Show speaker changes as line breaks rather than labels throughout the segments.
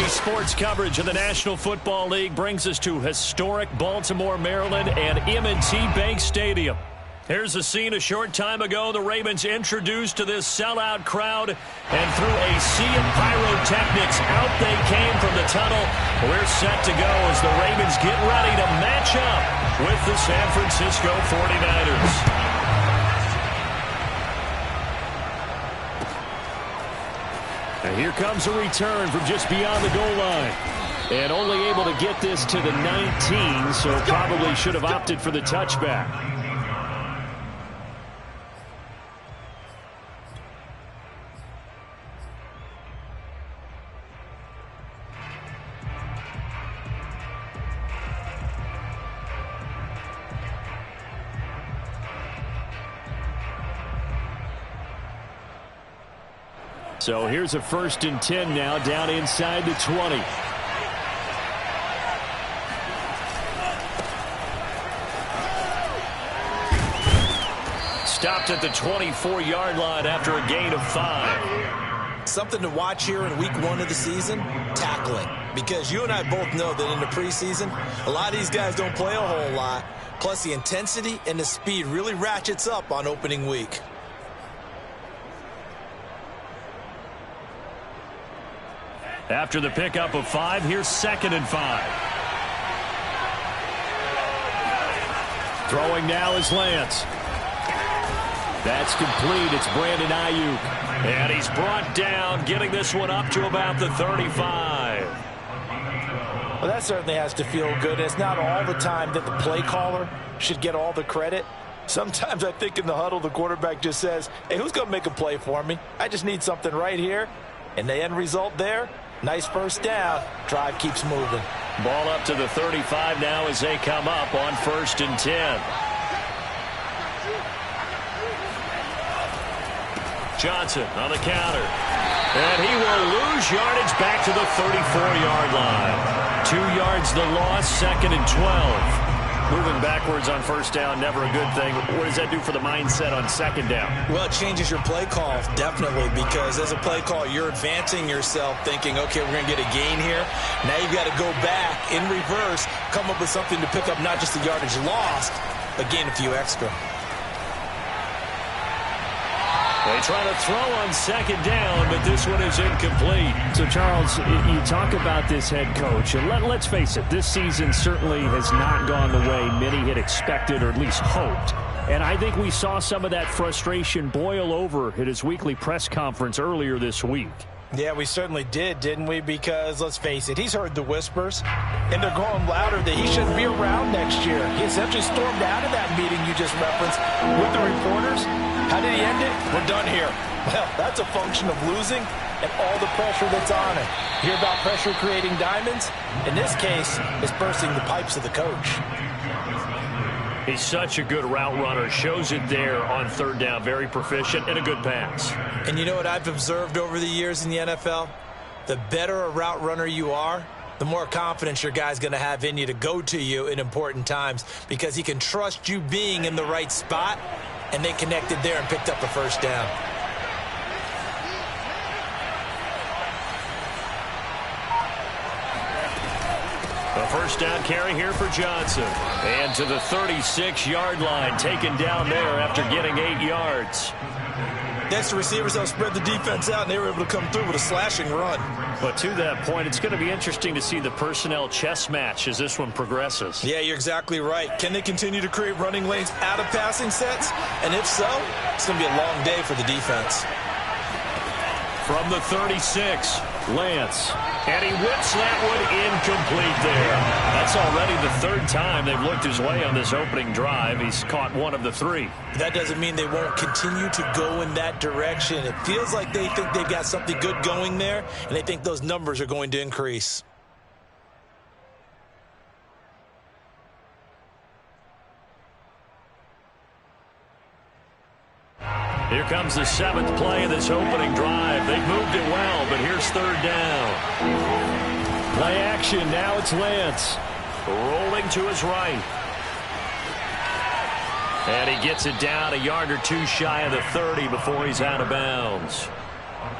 Sports coverage of the National Football League brings us to historic Baltimore, Maryland, and M&T Bank Stadium. Here's a scene a short time ago. The Ravens introduced to this sellout crowd, and through a sea of pyrotechnics, out they came from the tunnel. We're set to go as the Ravens get ready to match up with the San Francisco 49ers. And here comes a return from just beyond the goal line. And only able to get this to the 19, so probably should have opted for the touchback. So here's a 1st and 10 now, down inside the 20. Stopped at the 24-yard line after a gain of 5.
Something to watch here in week 1 of the season, tackling. Because you and I both know that in the preseason, a lot of these guys don't play a whole lot. Plus the intensity and the speed really ratchets up on opening week.
After the pickup of 5, here's 2nd and 5. Throwing now is Lance. That's complete. It's Brandon Ayuk. And he's brought down, getting this one up to about the 35.
Well, that certainly has to feel good. It's not all the time that the play caller should get all the credit. Sometimes I think in the huddle, the quarterback just says, hey, who's going to make a play for me? I just need something right here. And the end result there, nice first down. Drive keeps moving.
Ball up to the 35 now as they come up on 1st and 10. Johnson on the counter. And he will lose yardage back to the 34-yard line. 2 yards the loss, 2nd and 12. Moving backwards on 1st down, never a good thing. What does that do for the mindset on 2nd down?
Well, it changes your play call, definitely, because as a play call, you're advancing yourself thinking, okay, we're going to get a gain here. Now you've got to go back in reverse, come up with something to pick up not just the yardage lost, but gain a few extra.
They try to throw on 2nd down, but this one is incomplete.
So, Charles, you talk about this head coach, and let's face it, this season certainly has not gone the way many had expected or at least hoped. And I think we saw some of that frustration boil over at his weekly press conference earlier this week.
Yeah, we certainly did, didn't we? Because, let's face it, he's heard the whispers, and they're growing louder that he shouldn't be around next year. He essentially stormed out of that meeting you just referenced with the reporters. How did he end it? We're done here. Well, that's a function of losing and all the pressure that's on it. Hear about pressure creating diamonds? In this case, it's bursting the pipes of the coach.
He's such a good route runner. Shows it there on 3rd down. Very proficient and a good pass.
And you know what I've observed over the years in the NFL? The better a route runner you are, the more confidence your guy's going to have in you to go to you in important times because he can trust you being in the right spot and they connected there and picked up a first down.
A first down carry here for Johnson. And to the 36-yard line, taken down there after getting 8 yards.
Next, the receivers helped spread the defense out, and they were able to come through with a slashing run.
But to that point, it's going to be interesting to see the personnel chess match as this one progresses.
Yeah, you're exactly right. Can they continue to create running lanes out of passing sets? And if so, it's going to be a long day for the defense.
From the 36, Lance. And he whips that one incomplete there. That's already the third time they've looked his way on this opening drive. He's caught one of the 3.
That doesn't mean they won't continue to go in that direction. It feels like they think they've got something good going there, and they think those numbers are going to increase.
Here comes the 7th play of this opening drive. They've moved it well, but here's third down.
Play action. Now it's Lance.
Rolling to his right. And he gets it down a yard or 2 shy of the 30 before he's out of bounds.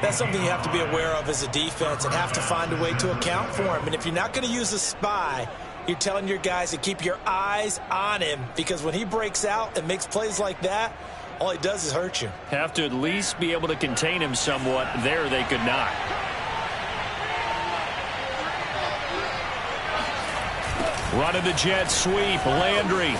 That's something you have to be aware of as a defense and have to find a way to account for him. And if you're not going to use a spy, you're telling your guys to keep your eyes on him, because when he breaks out and makes plays like that, all he does is hurt you.
Have to at least be able to contain him somewhat. There they could not. Running the jet sweep, Landry.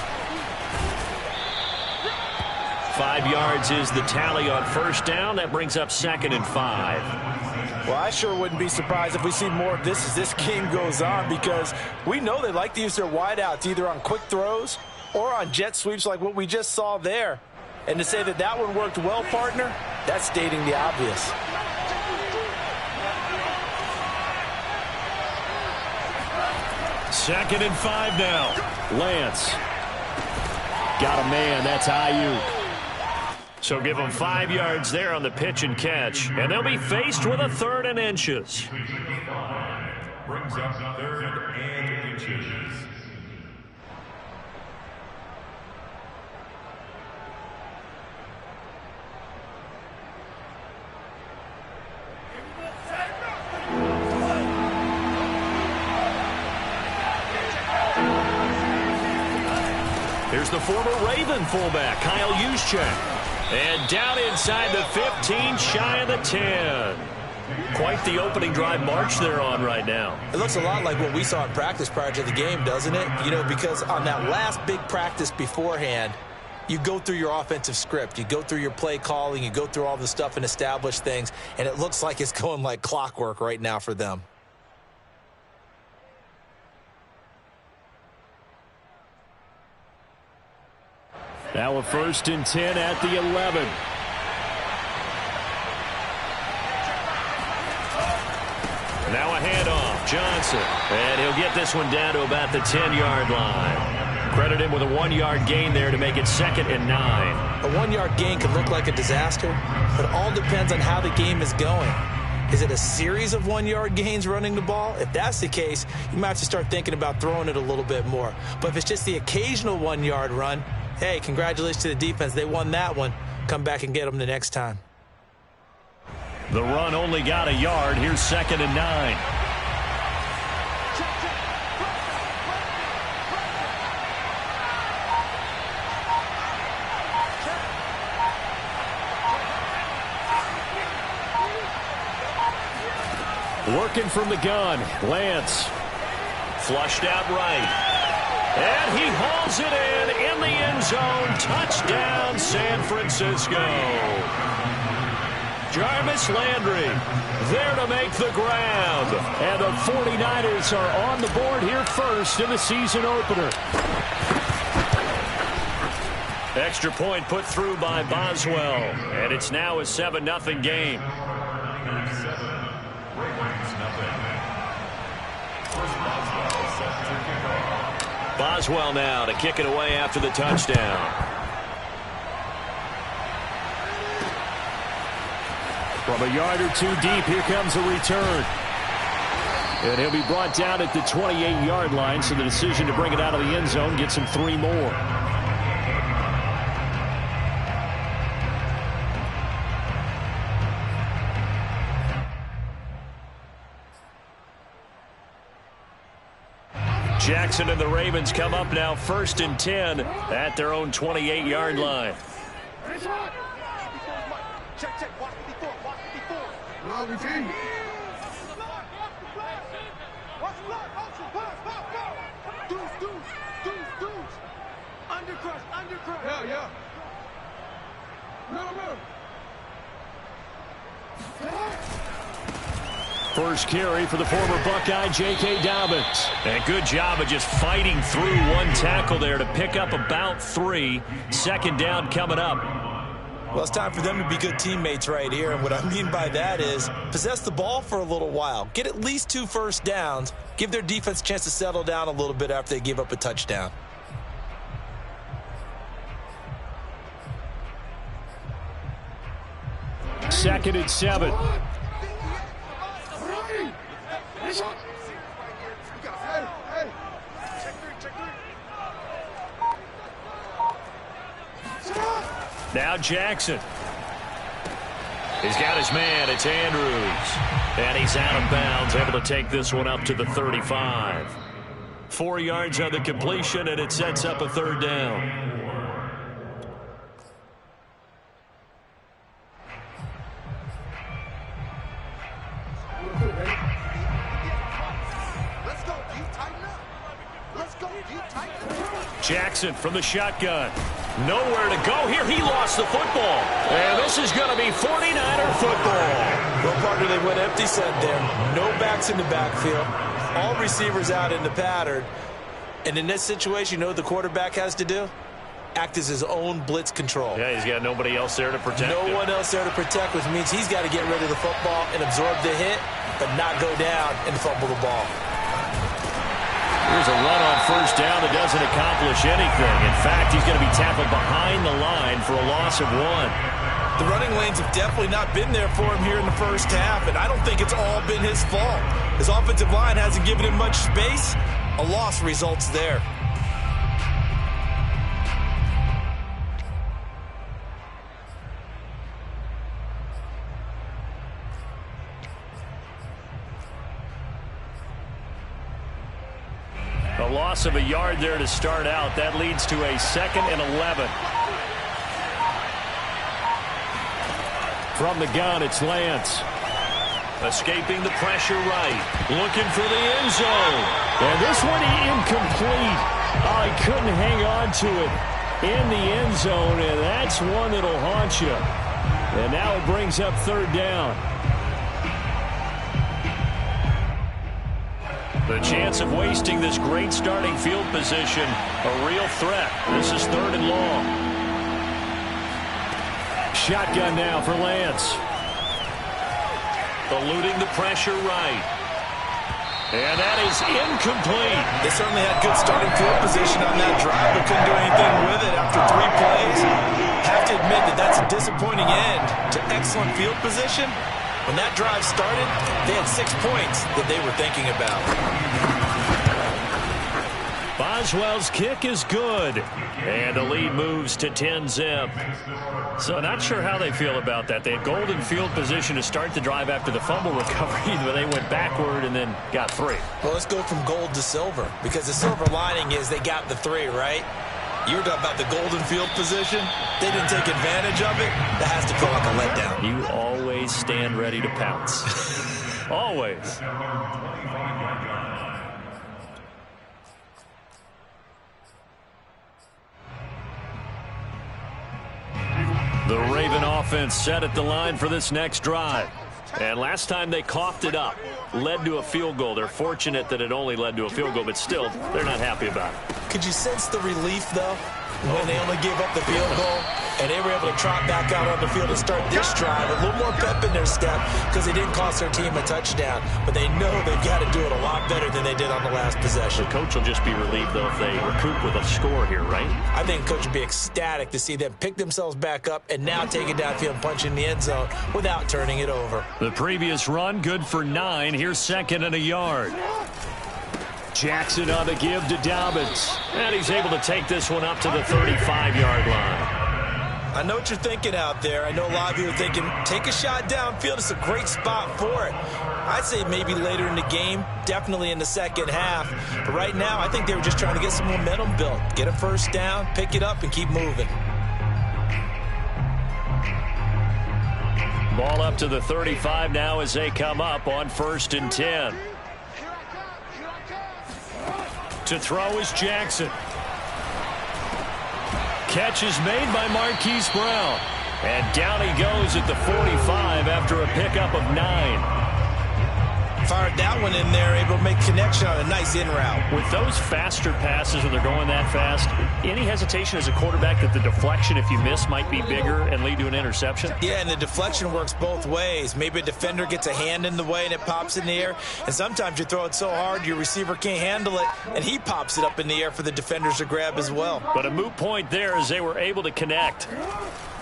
5 yards is the tally on first down. That brings up 2nd and 5.
Well, I sure wouldn't be surprised if we see more of this as this game goes on, because we know they like to use their wideouts either on quick throws or on jet sweeps like what we just saw there. And to say that that one worked well, partner, that's stating the obvious.
Second and 5 now.
Lance. Got a man. That's Ayuk.
So give them 5 yards there on the pitch and catch. And they'll be faced with a 3rd and inches.
Brings up 3rd and inches.
Here's the former Raven fullback, Kyle Juszczyk. And down inside the 15, shy of the 10. Quite the opening drive march they're on right now.
It looks a lot like what we saw in practice prior to the game, doesn't it? You know, because on that last big practice beforehand, you go through your offensive script. You go through your play calling. You go through all the stuff and establish things. And it looks like it's going like clockwork right now for them.
Now a 1st and 10 at the 11.
Now a handoff, Johnson. And he'll get this one down to about the 10-yard line. Credit him with a 1-yard gain there to make it 2nd and 9.
A 1-yard gain could look like a disaster, but it all depends on how the game is going. Is it a series of 1-yard gains running the ball? If that's the case, you might have to start thinking about throwing it a little bit more. But if it's just the occasional 1-yard run, hey, congratulations to the defense. They won that one. Come back and get them the next time.
The run only got a yard. Here's 2nd and 9.
Working from the gun, Lance.
Flushed out right. And he hauls it in the end zone. Touchdown, San Francisco. Jarvis Landry there to make the grab.
And the 49ers are on the board here first in the season opener.
Extra point put through by Boswell. And it's now a 7-0 game. Boswell now to kick it away after the touchdown.
From a yard or 2 deep, here comes a return. And he'll be brought down at the 28-yard line, so the decision to bring it out of the end zone gets him 3 more.
Jackson and the Ravens come up now 1st and 10 at their own 28-yard line.
Check. Watch 54. Watch 54. Deuce. Undercrush. Yeah. No.
First carry for the former Buckeye, J.K. Dobbins. And good job of just fighting through one tackle there to pick up about 3. Second down coming up.
Well, it's time for them to be good teammates right here. And what I mean by that is possess the ball for a little while. Get at least 2 first downs. Give their defense a chance to settle down a little bit after they give up a touchdown.
Second and 7. Now Jackson. He's got his man. It's Andrews. And he's out of bounds, able to take this one up to the 35. 4 yards on the completion, and it sets up a third down. Jackson from the shotgun. Nowhere to go here. He lost the football. And this is going to be 49er football.
Well, partner, they went empty set there. No backs in the backfield. All receivers out in the pattern. And in this situation, you know what the quarterback has to do? Act as his own blitz control.
Yeah, he's got nobody else there to protect him.
No one else there to protect, which means he's got to get rid of the football and absorb the hit, but not go down and fumble the ball.
Here's a run on first down that doesn't accomplish anything. In fact, he's going to be tackled behind the line for a loss of 1.
The running lanes have definitely not been there for him here in the first half, and I don't think it's all been his fault. His offensive line hasn't given him much space. A loss results there.
A loss of a yard there to start out. That leads to a 2nd and 11. From the gun, it's Lance. Escaping the pressure right. Looking for the end zone. And this one incomplete. Oh, he couldn't hang on to it in the end zone, and that's one that'll haunt you. And now it brings up third down. The chance of wasting this great starting field position, a real threat. This is 3rd and long. Shotgun now for Lance. Eluding the pressure right. And that is incomplete.
They certainly had good starting field position on that drive, but couldn't do anything with it after 3 plays. Have to admit that that's a disappointing end to excellent field position. When that drive started, they had 6 points that they were thinking about.
Boswell's kick is good. And the lead moves to 10-zip. So not sure how they feel about that. They had golden field position to start the drive after the fumble recovery, but they went backward and then got 3.
Well, let's go from gold to silver, because the silver lining is they got the 3, right? You were talking about the golden field position. They didn't take advantage of it. That has to feel like a letdown.
You always stand ready to pounce. Always. The Raven offense set at the line for this next drive. And last time they coughed it up, led to a field goal. They're fortunate that it only led to a field goal, but still, they're not happy about it.
Could you sense the relief, though, when they only gave up the field goal and they were able to trot back out on the field and start this drive? A little more pep in their step because they didn't cost their team a touchdown, but they know they've got to do it a lot better than they did on the last possession.
The coach will just be relieved, though, if they recoup with a score here, right?
I think the coach would be ecstatic to see them pick themselves back up and now take it downfield and punch in the end zone without turning it over.
The previous run, good for 9. Here's 2nd and a yard. Jackson on the give to Dobbins. And he's able to take this one up to the 35-yard line.
I know what you're thinking out there. I know a lot of you are thinking, take a shot downfield. It's a great spot for it. I'd say maybe later in the game, definitely in the second half. But right now, I think they were just trying to get some momentum built. Get a first down, pick it up, and keep moving.
Ball up to the 35 now as they come up on 1st and 10. To throw is Jackson. Catch is made by Marquise Brown. And down he goes at the 45 after a pickup of 9.
Fired that one in there, able to make connection on a nice in route.
With those faster passes when they're going that fast, any hesitation as a quarterback that the deflection, if you miss, might be bigger and lead to an interception?
Yeah, and the deflection works both ways. Maybe a defender gets a hand in the way and it pops in the air. And sometimes you throw it so hard your receiver can't handle it, and he pops it up in the air for the defenders to grab as well.
But a moot point there as they were able to connect.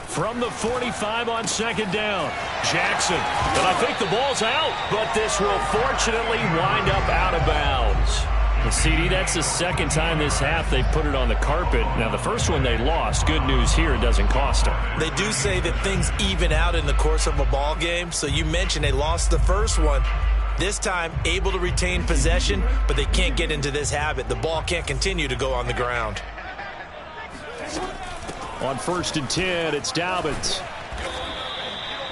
From the 45 on 2nd down, Jackson. And I think the ball's out, but this will fortunately wind up out of bounds. Well, CD, that's the second time this half they put it on the carpet. Now, the first one they lost. Good news here, it doesn't cost them.
They do say that things even out in the course of a ball game. So you mentioned they lost the first one. This time, able to retain possession, but they can't get into this habit. The ball can't continue to go on the ground.
On 1st and 10, it's Dobbins.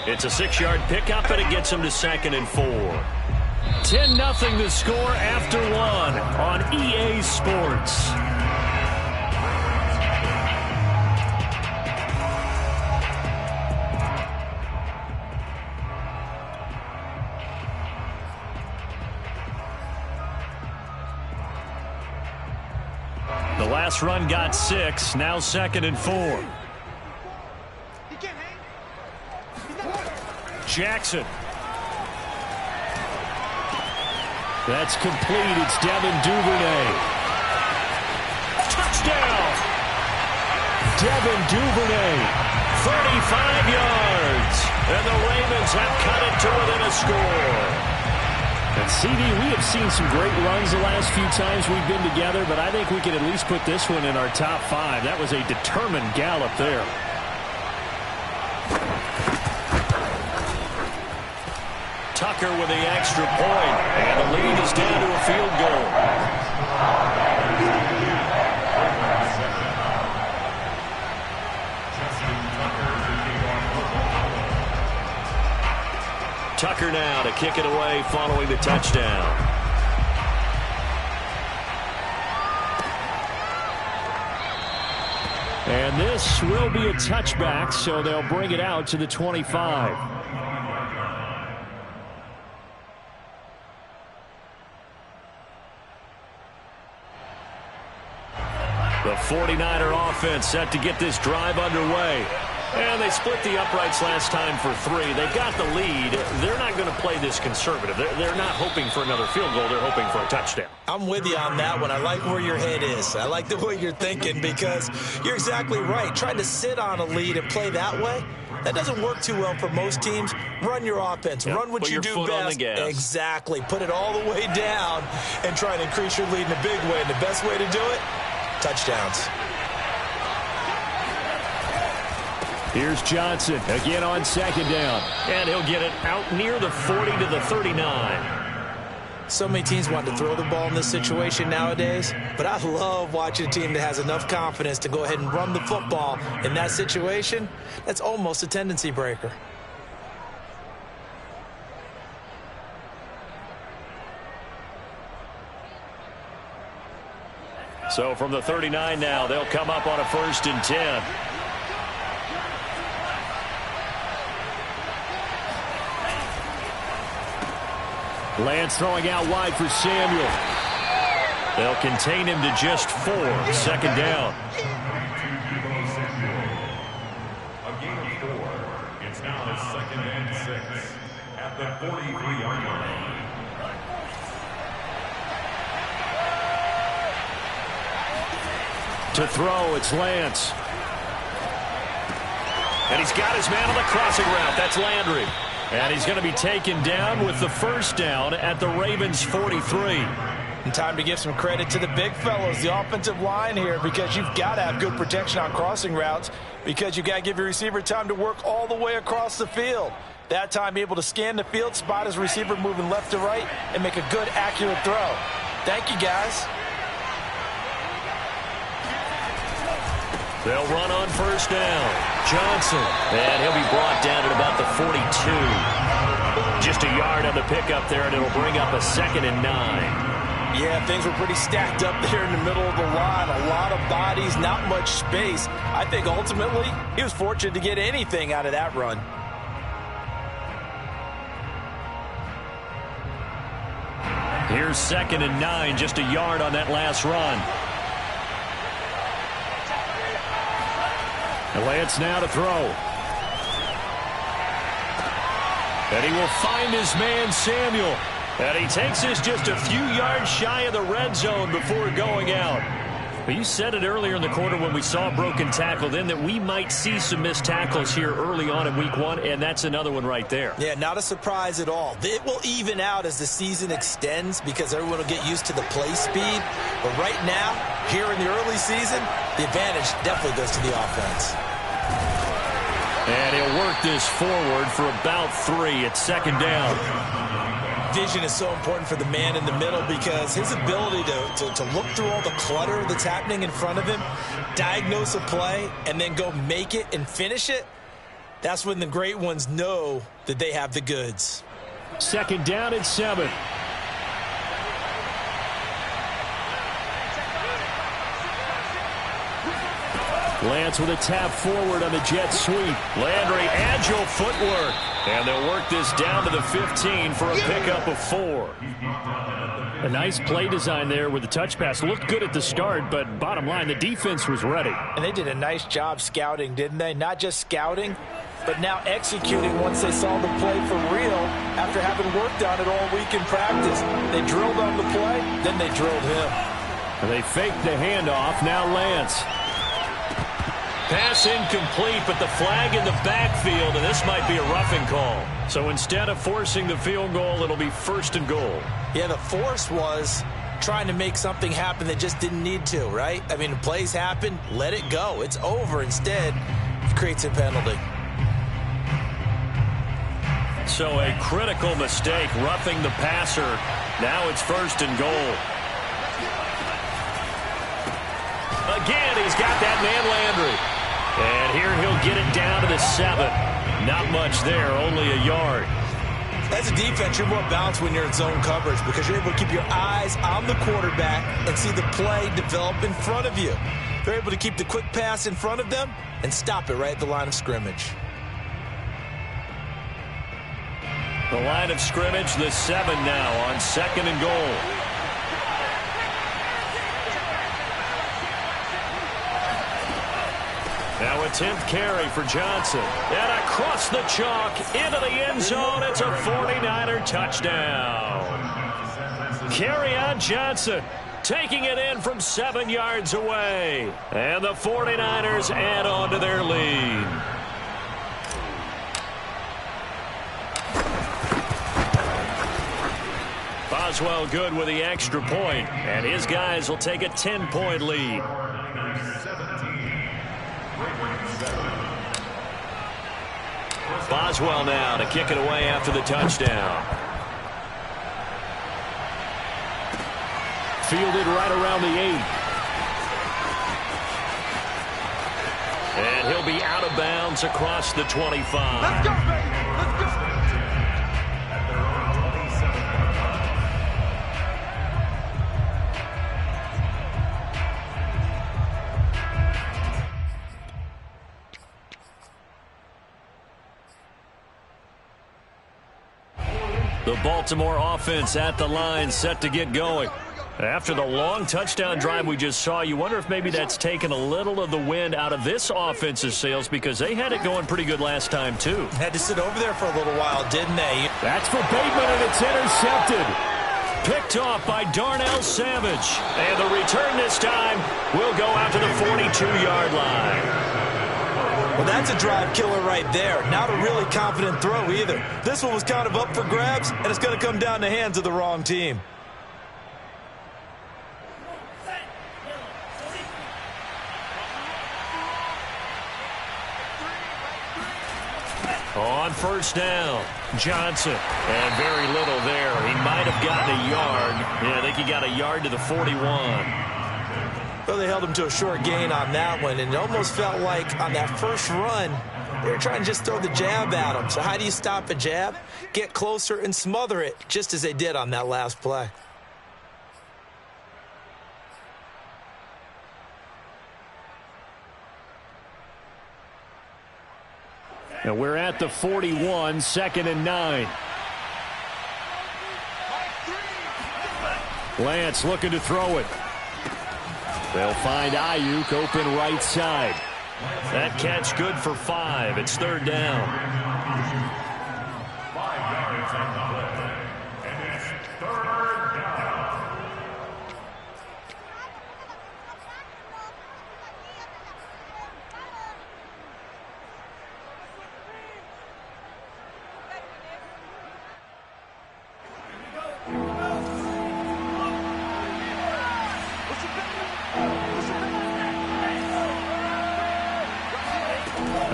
It's a 6-yard pickup, and it gets him to 2nd and 4. 10-0 the score after 1 on EA Sports. The last run got 6, now 2nd and 4. Jackson. That's complete. It's Devin Duvernay. Touchdown! Devin Duvernay, 35 yards. And the Ravens have cut it to within a score. And CD, we have seen some great runs the last few times we've been together, but I think we can at least put this one in our top 5. That was a determined gallop there. Tucker with the extra point, and the lead is down to a field goal. Tucker now to kick it away following the touchdown. And this will be a touchback, so they'll bring it out to the 25. The 49er offense set to get this drive underway. And they split the uprights last time for 3. They've got the lead. They're not going to play this conservative. They're not hoping for another field goal. They're hoping for a touchdown.
I'm with you on that one. I like where your head is. I like the way you're thinking because you're exactly right. Trying to sit on a lead and play that way, that doesn't work too well for most teams. Run your offense. Yep. Run what you do best. Exactly. Put it all the way down and try to increase your lead in a big way. And the best way to do it, touchdowns.
Here's Johnson again on 2nd down. And he'll get it out near the 40 to the 39.
So many teams want to throw the ball in this situation nowadays, but I love watching a team that has enough confidence to go ahead and run the football in that situation. That's almost a tendency breaker.
So from the 39 now, they'll come up on a 1st and 10. Lance throwing out wide for Samuel. They'll contain him to just 4. 2nd down.
A gain of 4. It's now the 2nd and 6 at the 43-yard line.
To throw, it's Lance. And he's got his man on the crossing route. That's Landry. And he's going to be taken down with the 1st down at the Ravens 43.
And time to give some credit to the big fellows, the offensive line here, because you've got to have good protection on crossing routes. because you got to give your receiver time to work all the way across the field. That time, able to scan the field, spot his receiver moving left to right, and make a good, accurate throw. Thank you, guys.
They'll run on first down. Johnson. And he'll be brought down at about the 42. Just a yard on the pickup there, and it'll bring up a 2nd and 9.
Yeah, things were pretty stacked up there in the middle of the line. A lot of bodies, not much space. I think ultimately he was fortunate to get anything out of that run.
Here's 2nd and 9, just a yard on that last run.
Lance now to throw.
And he will find his man, Samuel. And he takes this just a few yards shy of the red zone before going out. But you said it earlier in the quarter when we saw a broken tackle then that we might see some missed tackles here early on in week 1, and that's another one right there.
Yeah, not a surprise at all. It will even out as the season extends because everyone will get used to the play speed. But right now, here in the early season, the advantage definitely goes to the offense.
And he'll work this forward for about 3 at 2nd down.
Vision is so important for the man in the middle because his ability to look through all the clutter that's happening in front of him, diagnose a play, and then go make it and finish it, that's when the great ones know that they have the goods.
2nd down and 7. Lance with a tap forward on the jet sweep.
Landry, agile footwork. And they'll work this down to the 15 for a pickup of 4.
A nice play design there with the touch pass. Looked good at the start, but bottom line, the defense was ready.
And they did a nice job scouting, didn't they? Not just scouting, but now executing once they saw the play for real after having worked on it all week in practice. They drilled on the play, then they drilled him.
And they faked the handoff. Now Lance.
Pass incomplete, but the flag in the backfield, and this might be a roughing call. So instead of forcing the field goal, it'll be 1st and goal.
Yeah, the force was trying to make something happen that just didn't need to, right? I mean, plays happen, let it go. It's over. Instead, it creates a penalty.
So a critical mistake, roughing the passer. Now it's 1st and goal. Again, he's got that man Landry. And here he'll get it down to the 7. Not much there, only a yard.
As a defense, you're more balanced when you're in zone coverage because you're able to keep your eyes on the quarterback and see the play develop in front of you. They're able to keep the quick pass in front of them and stop it right at the line of scrimmage.
The line of scrimmage, the 7 now on 2nd and goal. Now a 10th carry for Johnson. And across the chalk into the end zone. It's a 49er touchdown. Kerryon Johnson taking it in from 7 yards away. And the 49ers add on to their lead. Boswell good with the extra point. And his guys will take a 10-point lead. Boswell now to kick it away after the touchdown.
Fielded right around the 8.
And he'll be out of bounds across the 25.
Let's go, baby. Let's go.
The Baltimore offense at the line, set to get going. After the long touchdown drive we just saw, you wonder if maybe that's taken a little of the wind out of this offense's sails because they had it going pretty good last time, too.
Had to sit over there for a little while, didn't they?
That's for Bateman, and it's intercepted.
Picked off by Darnell Savage. And the return this time will go out to the 42-yard line.
Well, that's a drive killer right there. Not a really confident throw either. This one was kind of up for grabs, and it's going to come down the hands of the wrong team.
On first down, Johnson. And very little there. He might have gotten a yard. Yeah, I think he got a yard to the 41.
Well, they held him to a short gain on that one, and it almost felt like on that first run, they were trying to just throw the jab at him. So how do you stop a jab? Get closer and smother it, just as they did on that last play.
And we're at the 41, 2nd and 9. Lance looking to throw it. They'll find Ayuk open right side.
That catch good for 5. It's 3rd down.
5 yards on the play. And it's 3rd down.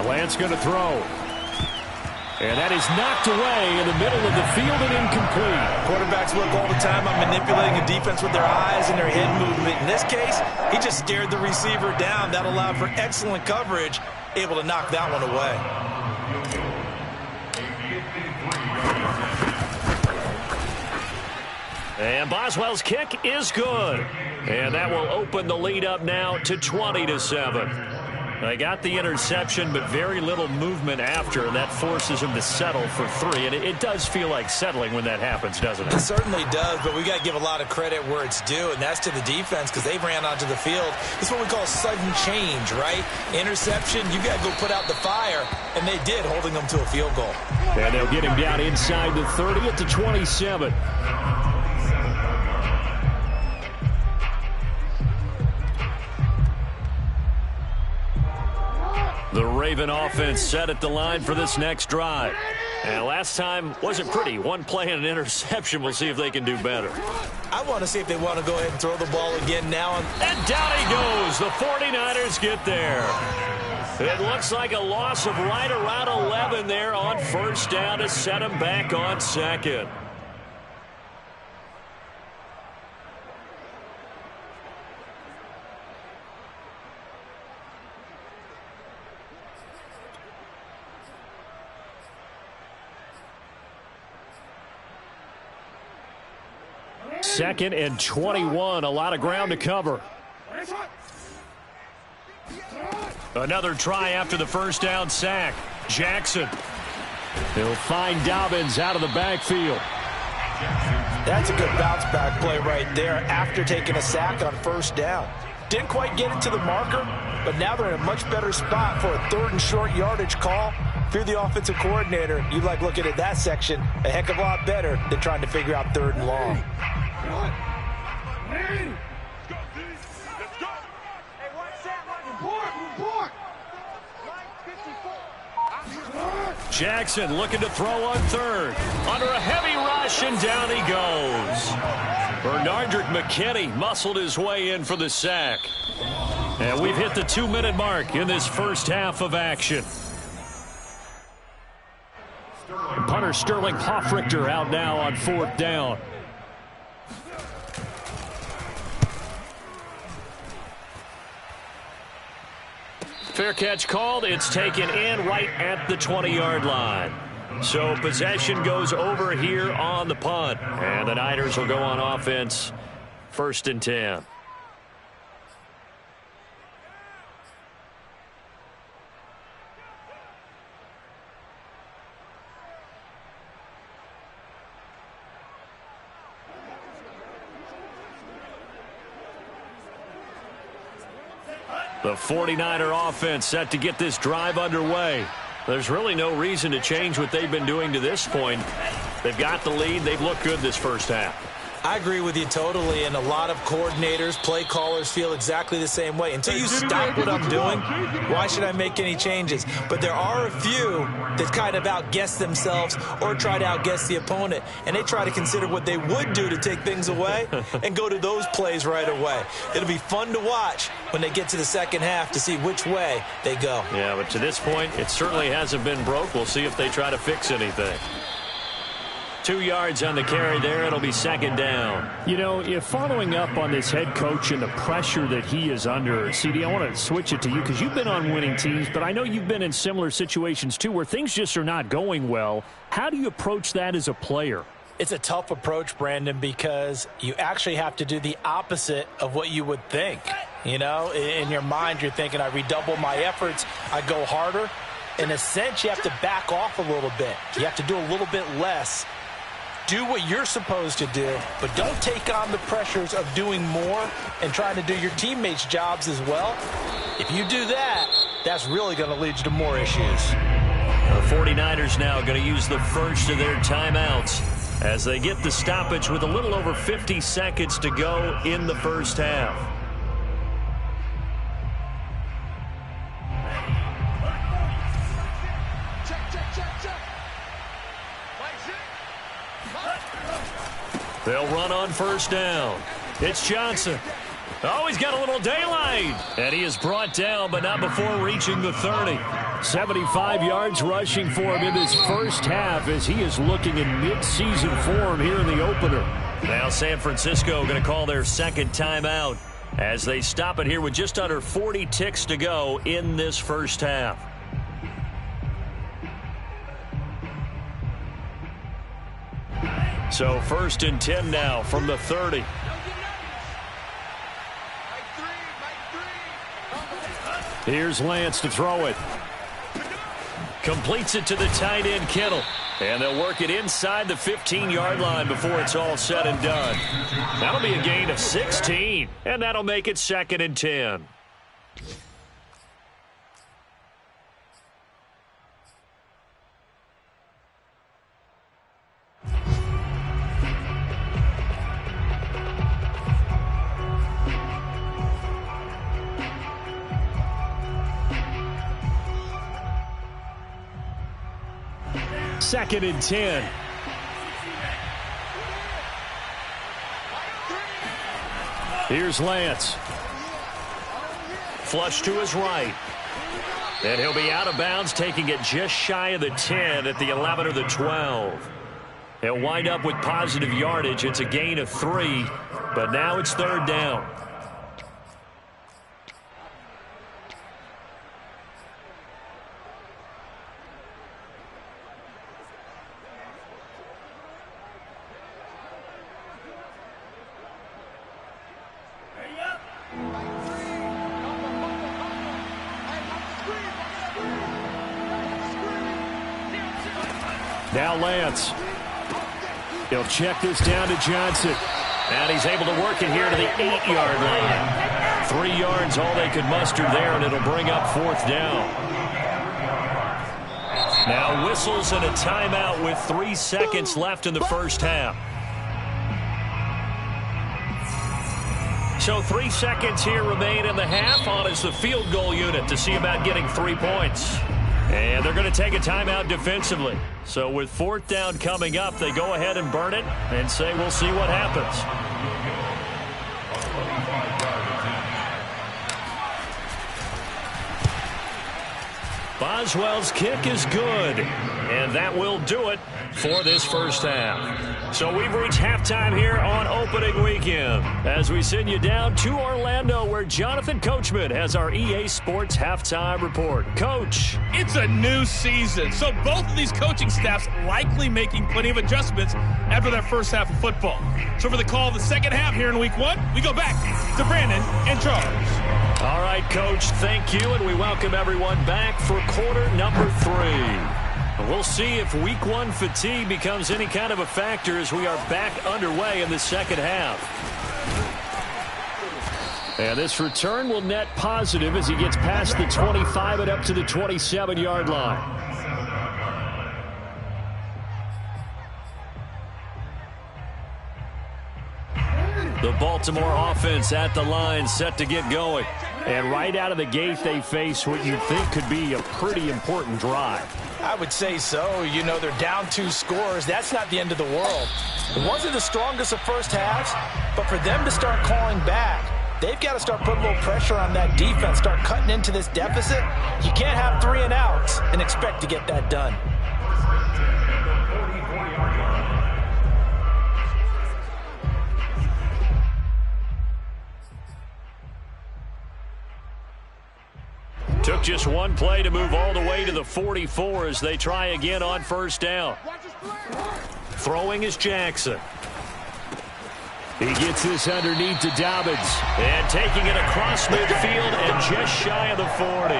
Lance going to throw. And that is knocked away in the middle of the field and incomplete.
Quarterbacks work all the time on manipulating a defense with their eyes and their head movement. In this case, he just stared the receiver down. That allowed for excellent coverage, able to knock that one away.
And Boswell's kick is good. And that will open the lead up now to 20-7. They got the interception, but very little movement after, and that forces him to settle for 3. And it does feel like settling when that happens, doesn't it?
It certainly does, but we got to give a lot of credit where it's due, and that's to the defense because they ran onto the field. This is what we call sudden change, right? Interception, you got to go put out the fire, and they did, holding them to a field goal.
And they'll get him down inside the 30 at the 27.
The Raven offense set at the line for this next drive. And last time wasn't pretty. One play and an interception. We'll see if they can do better.
I want to see if they want to go ahead and throw the ball again now.
And down he goes. The 49ers get there. It looks like a loss of right around 11 there on first down to set him back on 2nd.
Second and 21. A lot of ground to cover.
Another try after the first down sack. Jackson.
He'll find Dobbins out of the backfield.
That's a good bounce back play right there after taking a sack on first down. Didn't quite get it to the marker, but now they're in a much better spot for a 3rd and short yardage call. If you're the offensive coordinator, you like looking at that section a heck of a lot better than trying to figure out 3rd and long.
Jackson looking to throw on 3rd. Under a heavy rush, and down he goes. Bernardrick McKinney muscled his way in for the sack. And we've hit the 2-minute mark in this first half of action.
Punter Sterling Hoffrichter out now on 4th down.
Fair catch called. It's taken in right at the 20-yard line. So possession goes over here on the punt. And the Niners will go on offense. 1st and 10. The 49er offense set to get this drive underway. There's really no reason to change what they've been doing to this point. They've got the lead. They've looked good this first half.
I agree with you totally, and a lot of coordinators, play callers feel exactly the same way. Until you stop what I'm doing, why should I make any changes? But there are a few that kind of outguess themselves or try to outguess the opponent, and they try to consider what they would do to take things away and go to those plays right away. It'll be fun to watch when they get to the second half to see which way they go.
Yeah, but to this point, it certainly hasn't been broke. We'll see if they try to fix anything. 2 yards on the carry there. It'll be second down.
You know, if following up on this head coach and the pressure that he is under, CD, I want to switch it to you because you've been on winning teams, but I know you've been in similar situations too where things just are not going well. How do you approach that as a player?
It's a tough approach, Brandon, because you actually have to do the opposite of what you would think. You know, in your mind, you're thinking, I redouble my efforts, I go harder. In a sense, you have to back off a little bit. You have to do a little bit less. Do what you're supposed to do, but don't take on the pressures of doing more and trying to do your teammates' jobs as well. If you do that, that's really going to lead you to more issues.
The 49ers now going to use the first of their timeouts as they get the stoppage with a little over 50 seconds to go in the first half. They'll run on first down. It's Johnson. Oh, he's got a little daylight. And he is brought down, but not before reaching the 30. 75 yards rushing for him in this first half as he is looking in mid-season form here in the opener. Now San Francisco going to call their second timeout as they stop it here with just under 40 ticks to go in this first half. So first and 10 now from the 30.
Here's Lance to throw it.
Completes it to the tight end, Kittle. And they'll work it inside the 15-yard line before it's all said and done. That'll be a gain of 16, and that'll make it second and 10.
Second and 10. Here's Lance.
Flush to his right. And he'll be out of bounds, taking it just shy of the 10 at the 11 or the 12. He'll wind up with positive yardage. It's a gain of 3, but now it's third down.
Now Lance. He'll check this down to Johnson.
And he's able to work it here to the 8-yard line. 3 yards, all they could muster there, and it'll bring up fourth down. Now whistles and a timeout with 3 seconds left in the first half. So 3 seconds here remain in the half. On is the field goal unit to see about getting 3 points. And they're going to take a timeout defensively. So with fourth down coming up, they go ahead and burn it and say we'll see what happens. Boswell's kick is good. And that will do it for this first half. So we've reached halftime here on opening weekend as we send you down to Orlando where Jonathan Coachman has our EA Sports halftime report. Coach.
It's a new season, so both of these coaching staffs likely making plenty of adjustments after their first half of football. So for the call of the second half here in week 1, we go back to Brandon and Charles.
All right, Coach, thank you, and we welcome everyone back for quarter number 3. We'll see if week 1 fatigue becomes any kind of a factor as we are back underway in the second half. And this return will net positive as he gets past the 25 and up to the 27-yard line. The Baltimore offense at the line, set to get going.
And right out of the gate, they face what you think could be a pretty important drive.
I would say so. You know, they're down 2 scores. That's not the end of the world. It wasn't the strongest of first halves, but for them to start calling back, they've got to start putting a little pressure on that defense, start cutting into this deficit. You can't have 3 and outs and expect to get that done.
Took just one play to move all the way to the 44 as they try again on first down. Throwing is Jackson. He gets this underneath to Dobbins. And taking it across midfield and just shy of the 40.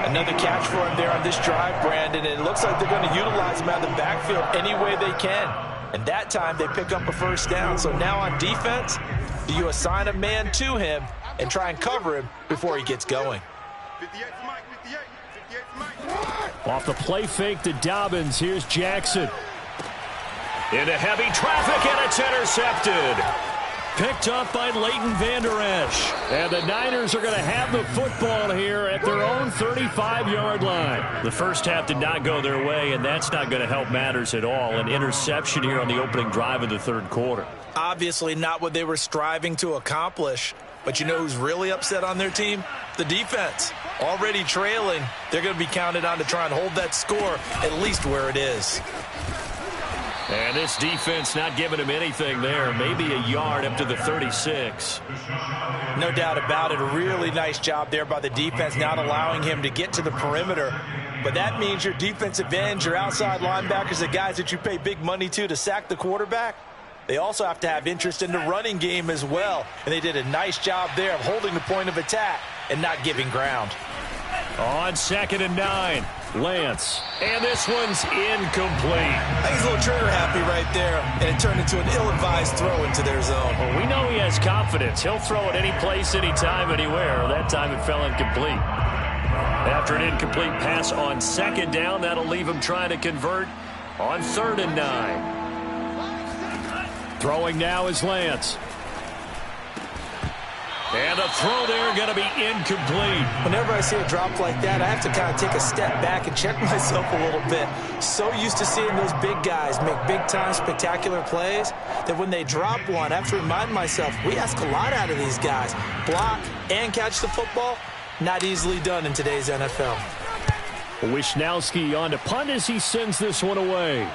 Another catch for him there on this drive, Brandon. It looks like they're going to utilize him out of the backfield any way they can. And that time they pick up a first down. So now on defense, do you assign a man to him and try and cover him before he gets going?
Off the play fake to Dobbins, here's Jackson.
Into heavy traffic, and it's intercepted. Picked up by Leighton Vander Esch.
And the Niners are going to have the football here at their own 35-yard line.
The first half did not go their way, and that's not going to help matters at all. An interception here on the opening drive of the third quarter.
Obviously not what they were striving to accomplish. But you know who's really upset on their team? The defense. Already trailing, they're going to be counted on to try and hold that score at least where it is.
And this defense not giving him anything there. Maybe a yard up to the 36.
No doubt about it. A really nice job there by the defense, not allowing him to get to the perimeter. But that means your defensive ends, your outside linebackers, the guys that you pay big money to sack the quarterback, they also have to have interest in the running game as well. And they did a nice job there of holding the point of attack and not giving ground.
On 2nd and 9, Lance. And this one's incomplete.
I think he's a little trigger happy right there, and it turned into an ill-advised throw into their zone.
Well, we know he has confidence. He'll throw it any place, anytime, anywhere. That time it fell incomplete. After an incomplete pass on 2nd down, that'll leave him trying to convert on 3rd and 9. Throwing now is Lance. And the throw there going to be incomplete.
Whenever I see a drop like that, I have to kind of take a step back and check myself a little bit. So used to seeing those big guys make big-time spectacular plays that when they drop one, I have to remind myself, we ask a lot out of these guys. Block and catch the football, not easily done in today's NFL.
Wisnowski on to punt as he sends this one away.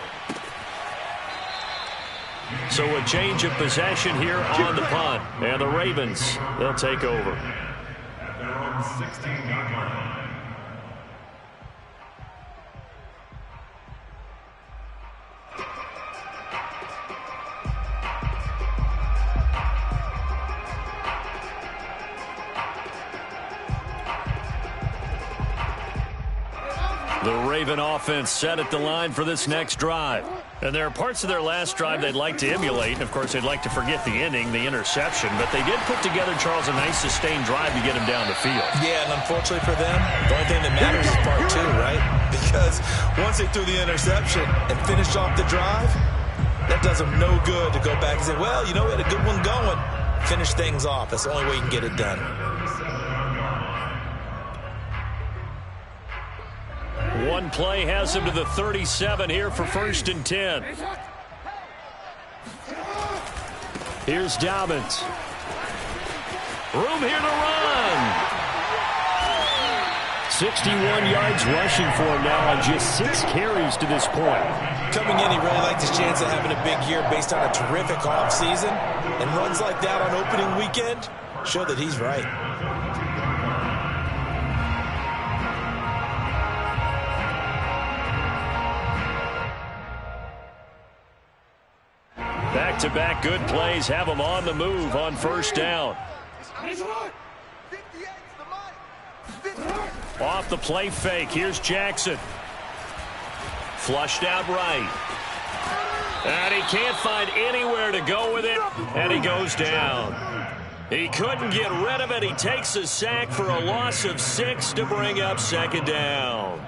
So a change of possession here on the punt. And the Ravens, they'll take over.
At their own 16-yard line.
The Raven offense set at the line for this next drive. And there are parts of their last drive they'd like to emulate. And, of course, they'd like to forget the ending, the interception. But they did put together, Charles, a nice sustained drive to get him down the field.
Yeah, and unfortunately for them, the only thing that matters is part 2, right? Because once they threw the interception and finished off the drive, that does them no good to go back and say, well, you know, we had a good one going. Finish things off. That's the only way you can get it done.
One play has him to the 37 here for 1st and 10. Here's Dobbins. Room here to run.
61 yards rushing for him now on just 6 carries to this point.
Coming in, he really liked his chance of having a big year based on a terrific offseason. And runs like that on opening weekend show that he's right.
Back-to-back good plays have them on the move on 1st down. Off the play fake, here's Jackson. Flushed out right. And he can't find anywhere to go with it, and he goes down. He couldn't get rid of it. He takes a sack for a loss of 6 to bring up 2nd down.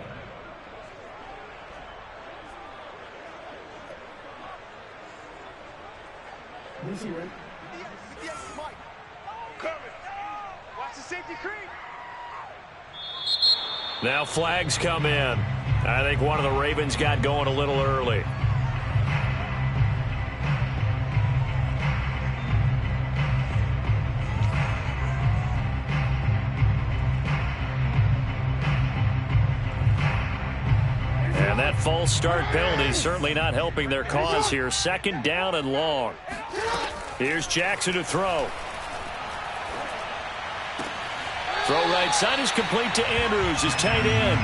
Now flags come in. I think one of the Ravens got going a little early. And that false start penalty certainly not helping their cause here. Second down and long. Here's Jackson to throw. Throw right side is complete to Andrews, his tight end.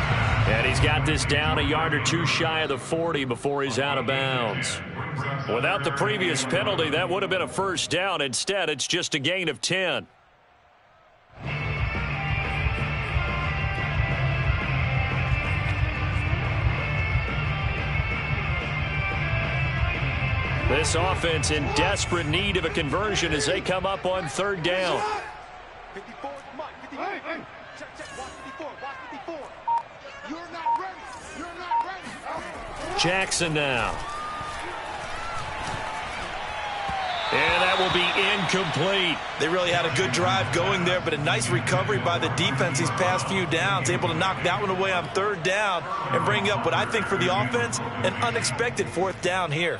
And he's got this down a yard or two shy of the 40 before he's out of bounds. Without the previous penalty, that would have been a first down. Instead, it's just a gain of 10. This offense in desperate need of a conversion as they come up on third down.
54, come on, 54. Check, watch 54, watch 54. You're not ready. You're not ready.
Jackson now. And that will be incomplete.
They really had a good drive going there, but a nice recovery by the defense these past few downs, able to knock that one away on third down and bring up what I think for the offense, an unexpected fourth down here.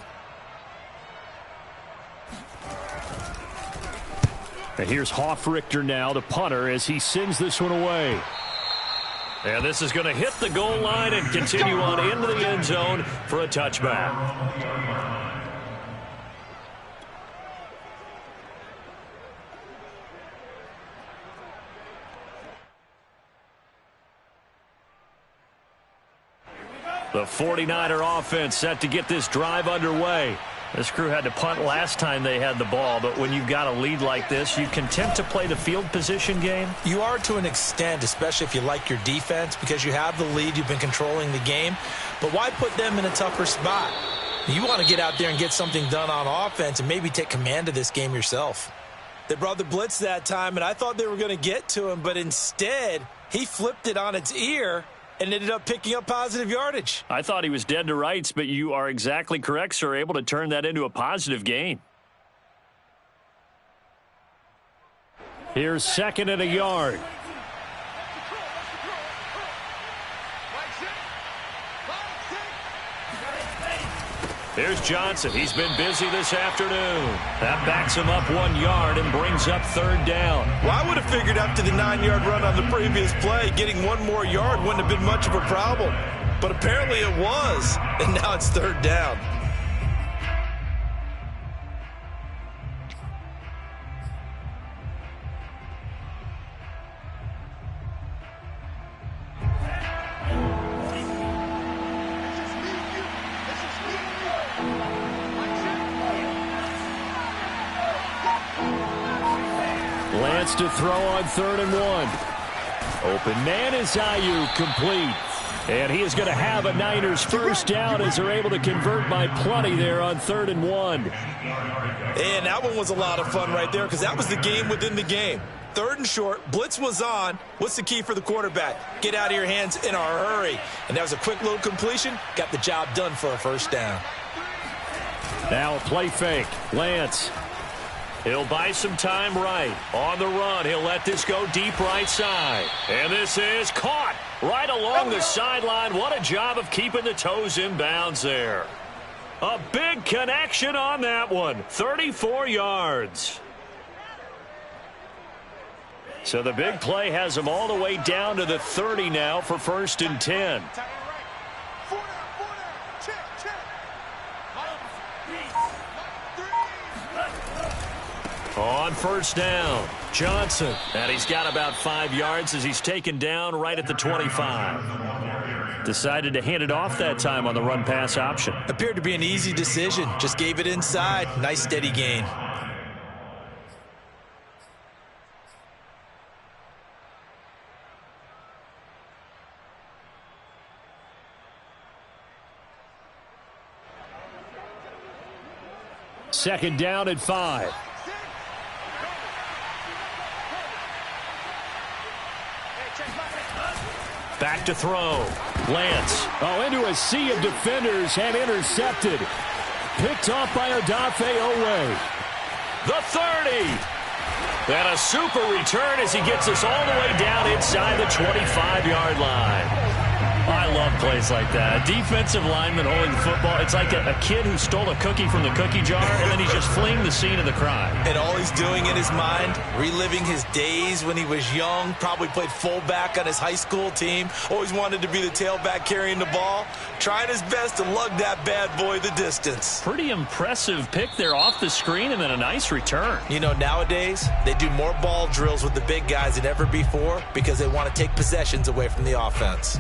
And here's Hofrichter now, the punter, as he sends this one away.
And this is going to hit the goal line and continue on into the end zone for a touchback. The 49er offense set to get this drive underway. This crew had to punt last time they had the ball, but when you've got a lead like this, you content to play the field position game?
You are to an extent, especially if you like your defense, because you have the lead, you've been controlling the game. But why put them in a tougher spot? You want to get out there and get something done on offense and maybe take command of this game yourself. They brought the blitz that time, and I thought they were going to get to him, but instead, he flipped it on its ear and ended up picking up positive yardage.
I thought he was dead to rights, but you are exactly correct, sir. Able to turn that into a positive gain.
Here's second and a yard.
Here's Johnson. He's been busy this afternoon. That backs him up 1 yard and brings up third down.
Well, I would have figured after the 9-yard run on the previous play, getting 1 more yard wouldn't have been much of a problem. But apparently it was, and now it's third down.
Lance to throw on 3rd and 1. Open man is Ayuk, complete. And he is going to have a Niners first down as they're able to convert by plenty there on 3rd and 1.
And that one was a lot of fun right there because that was the game within the game. 3rd and short, blitz was on. What's the key for the quarterback? Get out of your hands in a hurry. And that was a quick little completion. Got the job done for a first down.
Now a play fake. Lance.
He'll buy some time right. On the run, he'll let this go deep right side. And this is caught right along the sideline. What a job of keeping the toes in bounds there. A big connection on that one. 34 yards. So the big play has him all the way down to the 30 now for 1st and 10. On first down, Johnson. And he's got about 5 yards as he's taken down right at the 25. Decided to hand it off that time on the run-pass option.
Appeared to be an easy decision. Just gave it inside. Nice steady gain.
Second down at 5.
Back to throw. Lance.
Oh, into a sea of defenders and intercepted. Picked off by Odafe Owe.
The 30. And a super return as he gets us all the way down inside the 25-yard line. I love plays like that. A defensive lineman holding the football. It's like a kid who stole a cookie from the cookie jar, and then he's just fleeing the scene of the crime.
And all he's doing in his mind, reliving his days when he was young, probably played fullback on his high school team, always wanted to be the tailback carrying the ball, trying his best to lug that bad boy the distance.
Pretty impressive pick there off the screen, and then a nice return.
You know, nowadays, they do more ball drills with the big guys than ever before because they want to take possessions away from the offense.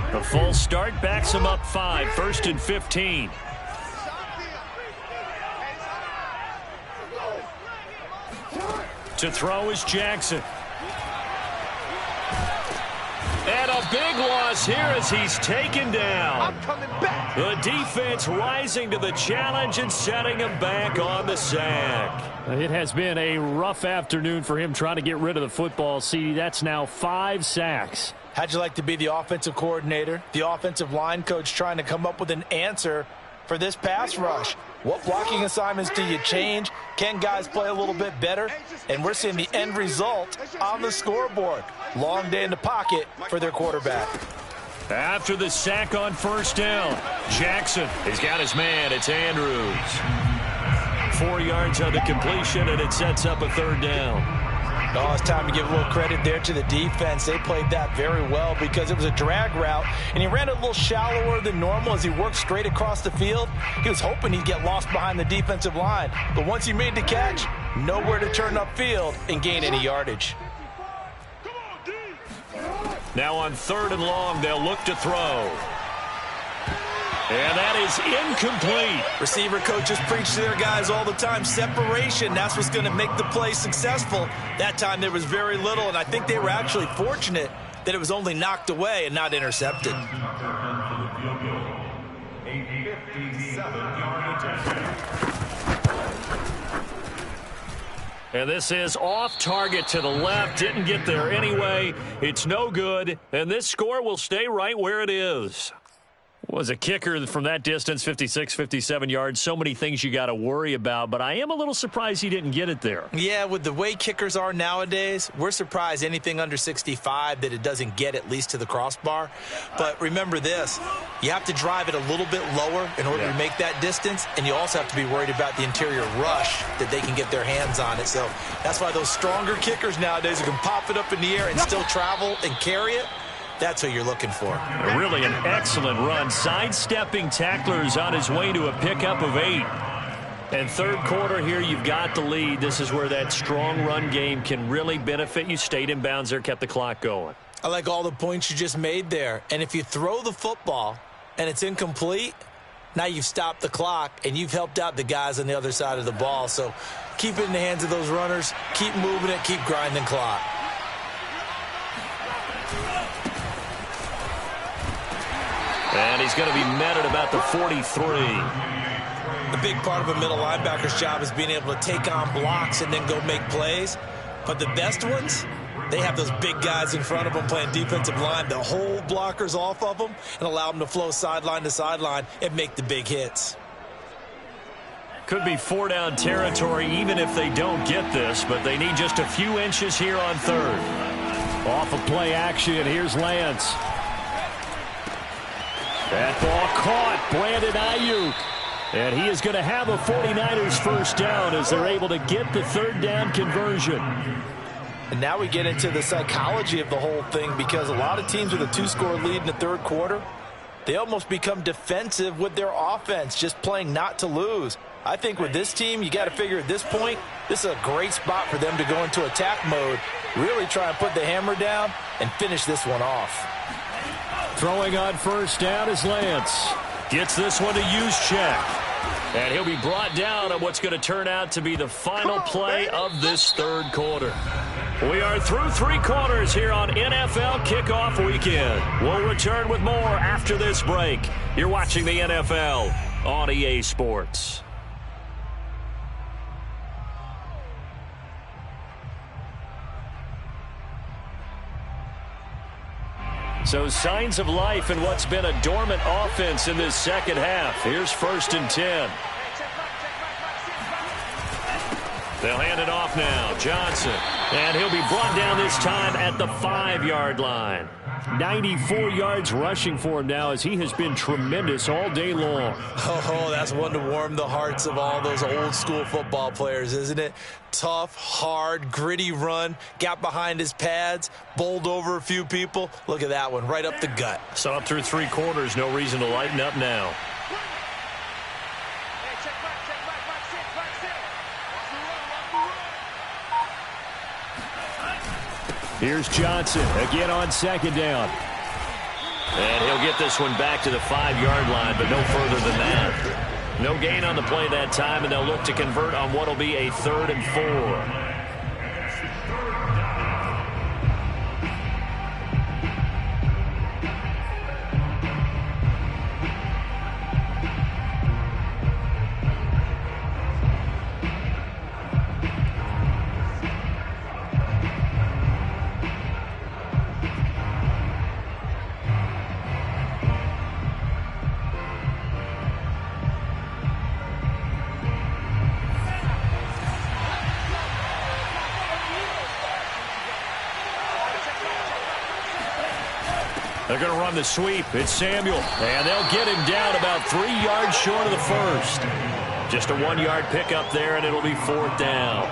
The full start backs him up 5, 1st and 15. To throw is Jackson. And a big loss here as he's taken down. The defense rising to the challenge and setting him back on the sack.
It has been a rough afternoon for him trying to get rid of the football. See, that's now 5 sacks.
How'd you like to be the offensive coordinator, the offensive line coach trying to come up with an answer for this pass rush? What blocking assignments do you change? Can guys play a little bit better? And we're seeing the end result on the scoreboard. Long day in the pocket for their quarterback.
After the sack on 1st down, Jackson has got his man. It's Andrews. 4 yards on the completion, and it sets up a 3rd down.
Oh, it's time to give a little credit there to the defense. They played that very well because it was a drag route, and he ran a little shallower than normal as he worked straight across the field. He was hoping he'd get lost behind the defensive line, but once he made the catch, nowhere to turn upfield and gain any yardage.
Now on 3rd and long, they'll look to throw. And that is incomplete.
Receiver coaches preach to their guys all the time. Separation, that's what's going to make the play successful. That time there was very little, and I think they were actually fortunate that it was only knocked away and not intercepted.
And this is off target to the left. Didn't get there anyway. It's no good. And this score will stay right where it is. Was a kicker from that distance, 56, 57 yards. So many things you got to worry about, but I am a little surprised he didn't get it there.
Yeah, with the way kickers are nowadays, we're surprised anything under 65 that it doesn't get at least to the crossbar. But remember this, you have to drive it a little bit lower in order to make that distance, and you also have to be worried about the interior rush that they can get their hands on it. So that's why those stronger kickers nowadays who can pop it up in the air and still travel and carry it, that's what you're looking for.
Really an excellent run. Sidestepping tacklers on his way to a pickup of 8. And 3rd quarter here, you've got the lead. This is where that strong run game can really benefit you. Stayed in bounds there, kept the clock going.
I like all the points you just made there. And if you throw the football and it's incomplete, now you've stopped the clock and you've helped out the guys on the other side of the ball. So keep it in the hands of those runners. Keep moving it. Keep grinding clock.
And he's going to be met at about the 43.
The big part of a middle linebacker's job is being able to take on blocks and then go make plays. But the best ones, they have those big guys in front of them playing defensive line to hold blockers off of them and allow them to flow sideline to sideline and make the big hits.
Could be 4-down territory even if they don't get this, but they need just a few inches here on 3rd.
Off of play action, here's Lance. That ball caught. Brandon Ayuk. And he is going to have a 49ers 1st down as they're able to get the 3rd down conversion.
And now we get into the psychology of the whole thing because a lot of teams with a 2-score lead in the 3rd quarter, they almost become defensive with their offense, just playing not to lose. I think with this team, you got to figure at this point, this is a great spot for them to go into attack mode, really try and put the hammer down and finish this one off.
Throwing on 1st down is Lance.
Gets this one to Juszczyk. And he'll be brought down on what's going to turn out to be the final play of this 3rd quarter. We are through 3 quarters here on NFL Kickoff Weekend. We'll return with more after this break. You're watching the NFL on EA Sports. So signs of life in what's been a dormant offense in this 2nd half. Here's 1st and 10. They'll hand it off now. Johnson. And he'll be brought down this time at the 5-yard line.
94 yards rushing for him now as he has been tremendous all day long.
Oh, that's one to warm the hearts of all those old school football players, isn't it? Tough, hard, gritty run. Got behind his pads, bowled over a few people. Look at that one, right up the gut.
So up through 3 quarters, no reason to lighten up now.
Here's Johnson again on 2nd down.
And he'll get this one back to the 5-yard line, but no further than that. No gain on the play that time, and they'll look to convert on what will be a 3rd and 4. They're going to run the sweep. It's Samuel. And they'll get him down about 3 yards short of the first. Just a 1-yard pickup there, and it'll be 4th down.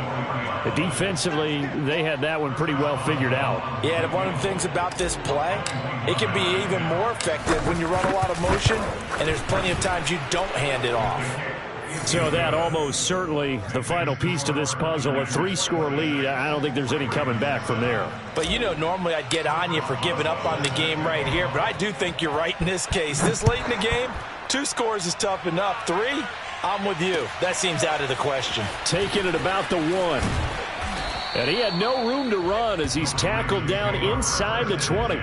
Defensively, they had that one pretty well figured out.
Yeah, and one of the things about this play, it can be even more effective when you run a lot of motion, and there's plenty of times you don't hand it off.
So that almost certainly the final piece to this puzzle, a 3-score lead. I don't think there's any coming back from there.
But, you know, normally I'd get on you for giving up on the game right here, but I do think you're right in this case. This late in the game, 2 scores is tough enough. 3, I'm with you. That seems out of the question.
Taking it about the 1. And he had no room to run as he's tackled down inside the 20.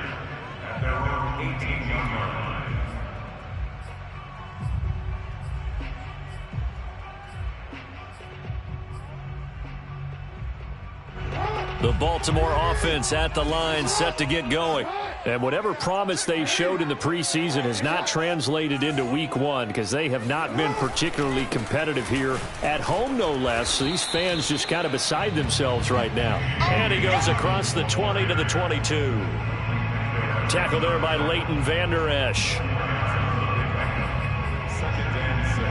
The Baltimore offense at the line, set to get going.
And whatever promise they showed in the preseason has not translated into week 1 because they have not been particularly competitive here at home, no less. So these fans just kind of beside themselves right now.
And he goes across the 20 to the 22. Tackle there by Leighton Vander Esch.
2nd and 6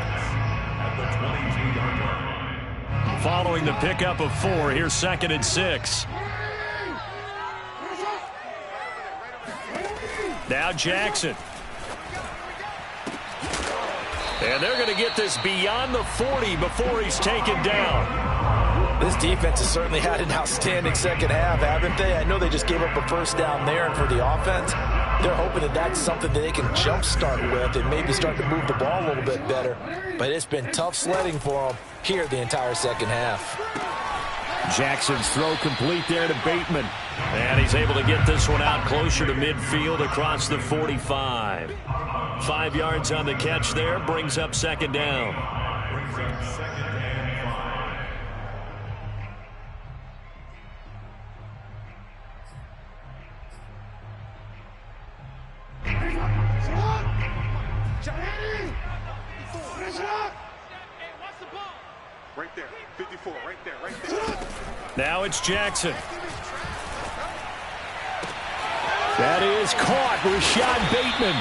at the 22-yard line.
Following the pickup of 4, here's 2nd and 6. Now Jackson. And they're going to get this beyond the 40 before he's taken down.
This defense has certainly had an outstanding second half, haven't they? I know they just gave up a first down there, and for the offense, they're hoping that that's something that they can jumpstart with and maybe start to move the ball a little bit better. But it's been tough sledding for them here the entire second half.
Jackson's throw complete there to Bateman.
And he's able to get this one out closer to midfield across the 45. 5 yards on the catch there, brings up 2nd down.
Brings up 2nd and 5.
Right there, 54, right there.
Now it's Jackson.
That is caught, Rashad Bateman.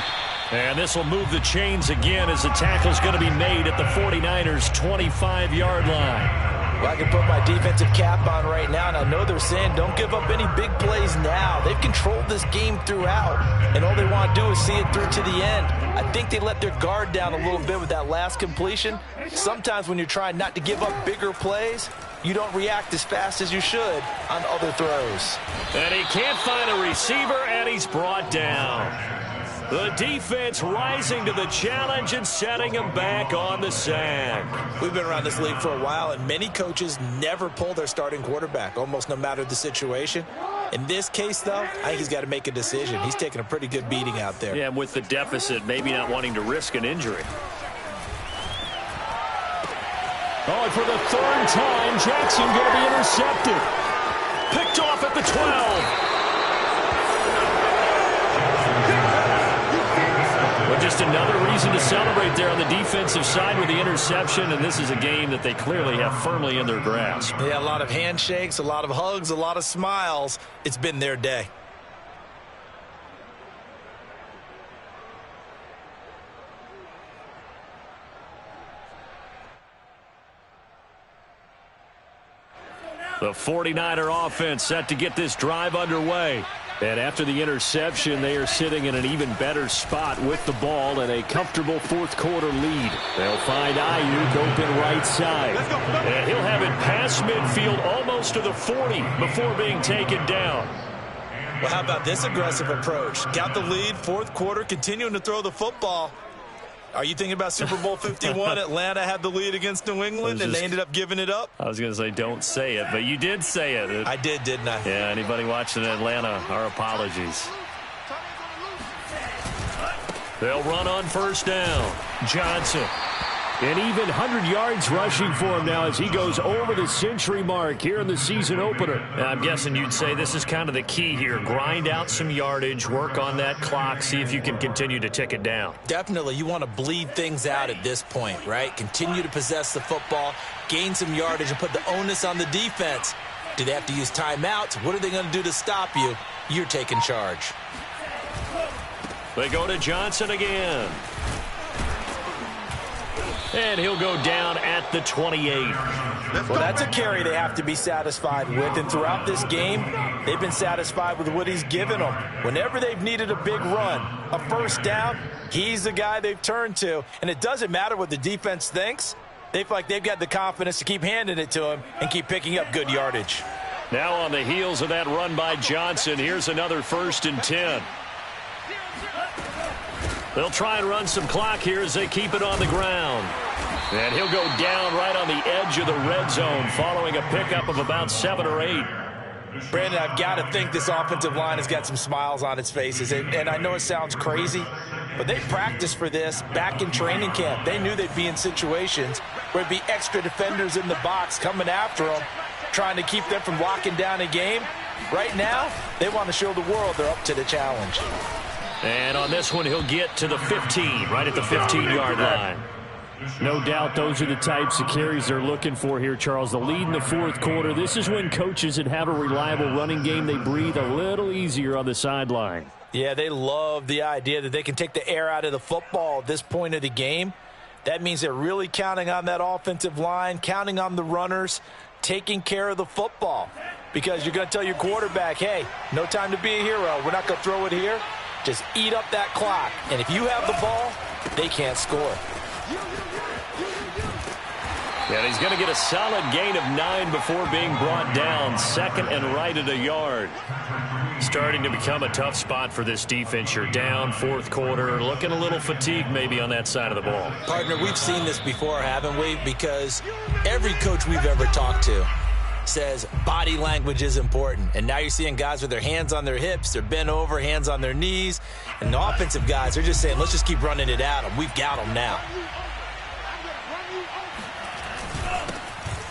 And this will move the chains again as the tackle's going to be made at the 49ers' 25-yard line.
Well, I can put my defensive cap on right now, and I know they're saying don't give up any big plays now. They've controlled this game throughout, and all they want to do is see it through to the end. I think they let their guard down a little bit with that last completion. Sometimes when you're trying not to give up bigger plays, you don't react as fast as you should on other throws.
And he can't find a receiver, and he's brought down. The defense rising to the challenge and setting him back on the sack.
We've been around this league for a while, and many coaches never pull their starting quarterback, almost no matter the situation. In this case, though, I think he's got to make a decision. He's taking a pretty good beating out there.
Yeah, and with the deficit, maybe not wanting to risk an injury.
Oh, and for the 3rd time, Jackson going to be intercepted.
Picked off at the 12. With just just another reason to celebrate there on the defensive side with the interception, and this is a game that they clearly have firmly in their grasp.
Yeah, a lot of handshakes, a lot of hugs, a lot of smiles. It's been their day.
The 49er offense set to get this drive underway. And after the interception, they are sitting in an even better spot with the ball and a comfortable fourth quarter lead. They'll find Ayuk open right side. And he'll have it past midfield almost to the 40 before being taken down.
Well, how about this aggressive approach? Got the lead, fourth quarter, continuing to throw the football. Are you thinking about Super Bowl 51? Atlanta had the lead against New England, and they ended up giving it up?
I was going to say don't say it, but you did say it.
I did, didn't I?
Yeah, anybody watching Atlanta, our apologies. They'll run on first down. Johnson. An even 100 yards rushing for him now as he goes over the century mark here in the season opener. And I'm guessing you'd say this is kind of the key here. Grind out some yardage, work on that clock, see if you can continue to tick it down.
Definitely. You want to bleed things out at this point, right? Continue to possess the football, gain some yardage, and put the onus on the defense. Do they have to use timeouts? What are they going to do to stop you? You're taking charge.
They go to Johnson again. And he'll go down at the 28.
Well, that's a carry they have to be satisfied with. And throughout this game, they've been satisfied with what he's given them. Whenever they've needed a big run, a first down, he's the guy they've turned to. And it doesn't matter what the defense thinks. They feel like they've got the confidence to keep handing it to him and keep picking up good yardage.
Now on the heels of that run by Johnson, here's another 1st and 10. They'll try and run some clock here as they keep it on the ground. And he'll go down right on the edge of the red zone following a pickup of about 7 or 8.
Brandon, I've got to think this offensive line has got some smiles on its faces. And I know it sounds crazy, but they practiced for this back in training camp. They knew they'd be in situations where there'd be extra defenders in the box coming after them, trying to keep them from locking down a game. Right now, they want to show the world they're up to the challenge.
And on this one, he'll get to the 15, right at the 15-yard line.
No doubt those are the types of carries they're looking for here, Charles. The lead in the fourth quarter. This is when coaches that have a reliable running game, they breathe a little easier on the sideline.
Yeah, they love the idea that they can take the air out of the football at this point of the game. That means they're really counting on that offensive line, counting on the runners, taking care of the football. Because you're going to tell your quarterback, hey, no time to be a hero. We're not going to throw it here. Just eat up that clock. And if you have the ball, they can't score.
And he's going to get a solid gain of 9 before being brought down. 2nd and right at a yard. Starting to become a tough spot for this defense. You're down, fourth quarter, looking a little fatigued maybe on that side of the ball.
Partner, we've seen this before, haven't we? Because every coach we've ever talked to says body language is important. And now you're seeing guys with their hands on their hips, they're bent over, hands on their knees. And the offensive guys are just saying, let's just keep running it at them. We've got them now.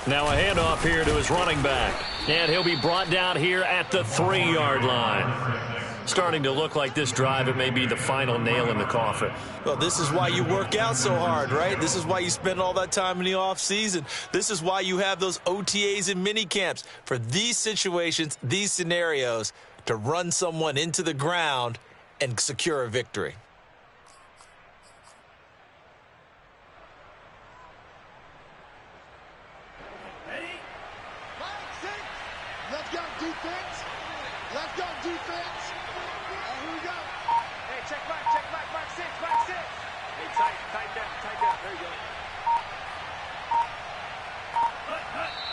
Now a handoff here to his running back. And he'll be brought down here at the 3-yard line. Starting to look like this drive, it may be the final nail in the coffin.
Well, this is why you work out so hard, right? This is why you spend all that time in the offseason. This is why you have those OTAs and mini camps. For these situations, these scenarios, to run someone into the ground and secure a victory.
Let's go, defense. Let's go, defense. Here we go. Hey, check back, back six. Hey, tight down. There you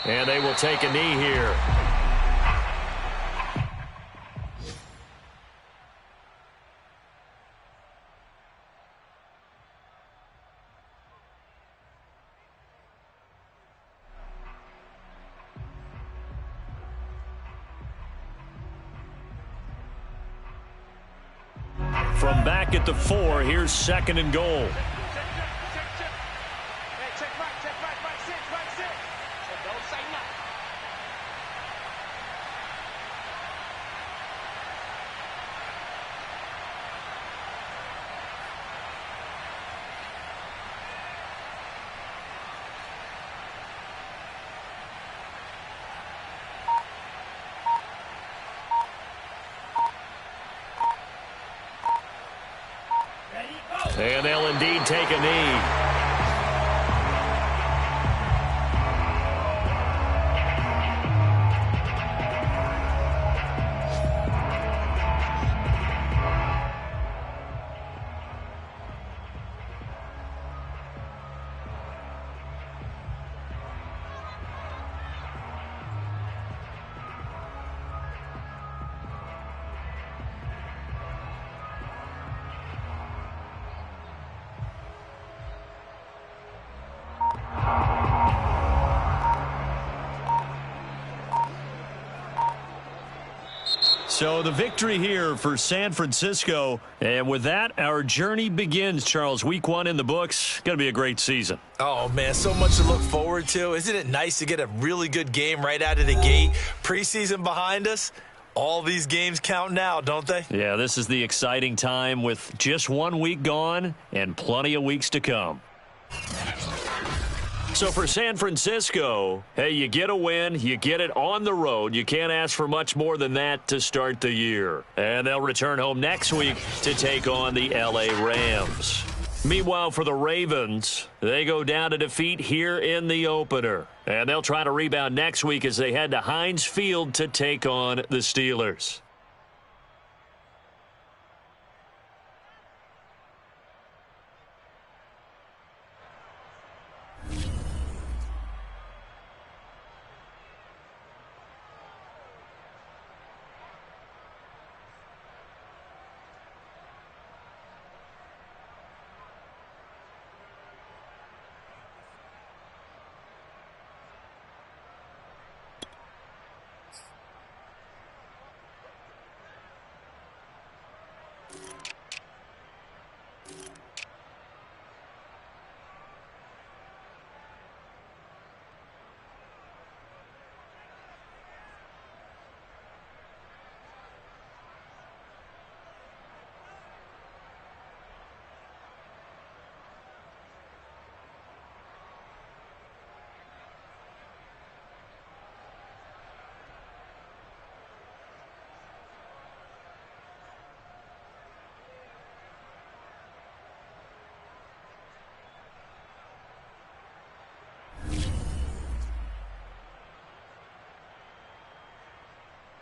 go.
And they will take a knee here. From back at the 4, here's 2nd and goal.
Hey, check back six. So don't say nothing.
And they'll indeed take a knee. So the victory here for San Francisco. And with that, our journey begins, Charles. Week 1 in the books. Going to be a great season.
Oh, man, so much to look forward to. Isn't it nice to get a really good game right out of the gate? Preseason behind us. All these games count now, don't they?
Yeah, this is the exciting time with just 1 week gone and plenty of weeks to come. So for San Francisco, hey, you get a win, you get it on the road. You can't ask for much more than that to start the year. And they'll return home next week to take on the L.A. Rams. Meanwhile, for the Ravens, they go down to defeat here in the opener. And they'll try to rebound next week as they head to Heinz Field to take on the Steelers.